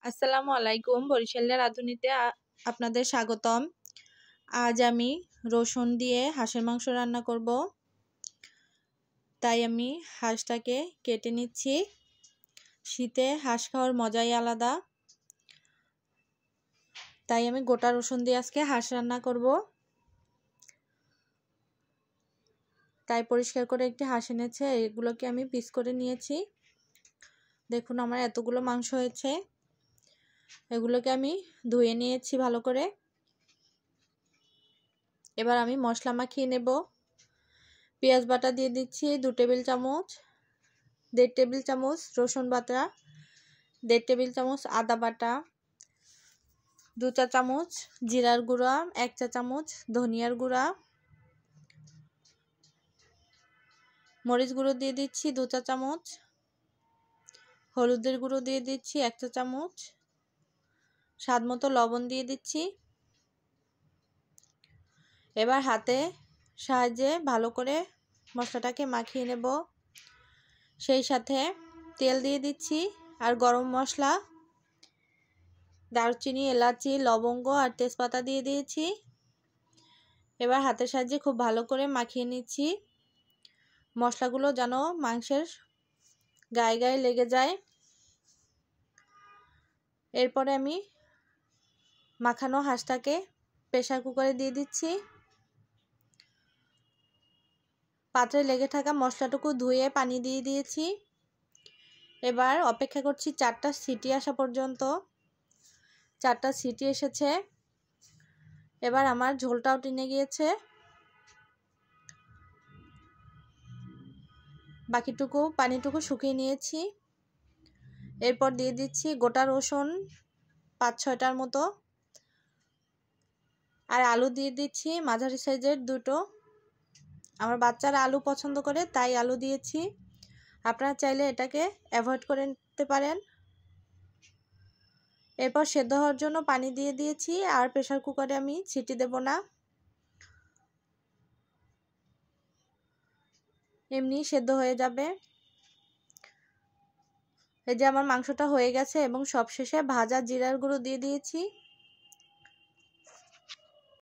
আসসালামু আলাইকুম। বরিশালের রাঁধুনিতে আপনাদের স্বাগতম। আজ আমি রসুন দিয়ে হাঁসের মাংস রান্না করব। তাই আমি হাঁসটাকে কেটে নিচ্ছি। শীতে হাঁস খাওয়ার মজাই আলাদা। তাই আমি গোটা রসুন দিয়ে আজকে হাঁস রান্না করব। তাই পরিষ্কার করে একটি হাঁস এনেছে, এগুলোকে আমি পিস করে নিয়েছি। দেখুন আমার এতগুলো মাংস হয়েছে। এগুলোকে আমি ধুয়ে নিয়েছি ভালো করে। এবার আমি মশলা মাখিয়ে নেব। পেঁয়াজ বাটা দিয়ে দিচ্ছি 2 টেবিল চামচ, 1.5 টেবিল চামচ রসুন বাটা, 1.5 টেবিল চামচ আদা বাটা, 2 চা চামচ জিরার গুঁড়া, 1 চা চামচ ধনিয়ার গুঁড়া, মরিচ গুঁড়ো দিয়ে দিচ্ছি 2 চা চামচ, হলুদের গুঁড়ো দিয়ে দিচ্ছি 1 চা চামচ, স্বাদ মতো লবণ দিয়ে দিচ্ছি। এবার হাতে সাহায্যে ভালো করে মশলাটাকে মাখিয়ে নেব। সেই সাথে তেল দিয়ে দিচ্ছি আর গরম মশলা, দারুচিনি, এলাচি, লবঙ্গ আর তেজপাতা দিয়ে দিয়েছি। এবার হাতের সাহায্যে খুব ভালো করে মাখিয়ে নিচ্ছি। মশলাগুলো যেন মাংসের গায়ে গায়ে লেগে যায়। এরপরে আমি মাখানো হাঁসটাকে প্রেসার কুকারে দিয়ে দিচ্ছি। পাত্রে লেগে থাকা মশলাটুকু ধুয়ে পানি দিয়ে দিয়েছি। এবার অপেক্ষা করছি 4টা সিটি আসা পর্যন্ত। 4টা সিটি এসেছে। এবার আমার ঝোলটাও টেনে গিয়েছে। বাকিটুকু পানিটুকু শুকিয়ে নিয়েছি। এরপর দিয়ে দিচ্ছি গোটা রসুন 5-6টার মতো, আর আলু দিয়ে দিচ্ছি মাঝারি সাইজের 2টো। আমার বাচ্চারা আলু পছন্দ করে তাই আলু দিয়েছি। আপনারা চাইলে এটাকে অ্যাভয়েড করে নিতে পারেন। এরপর সেদ্ধ হওয়ার জন্য পানি দিয়ে দিয়েছি, আর প্রেসার কুকারে আমি সিটি দেব না, এমনি সেদ্ধ হয়ে যাবে। এই যে আমার মাংসটা হয়ে গেছে এবং সবশেষে ভাজা জিরার গুঁড়ো দিয়ে দিয়েছি।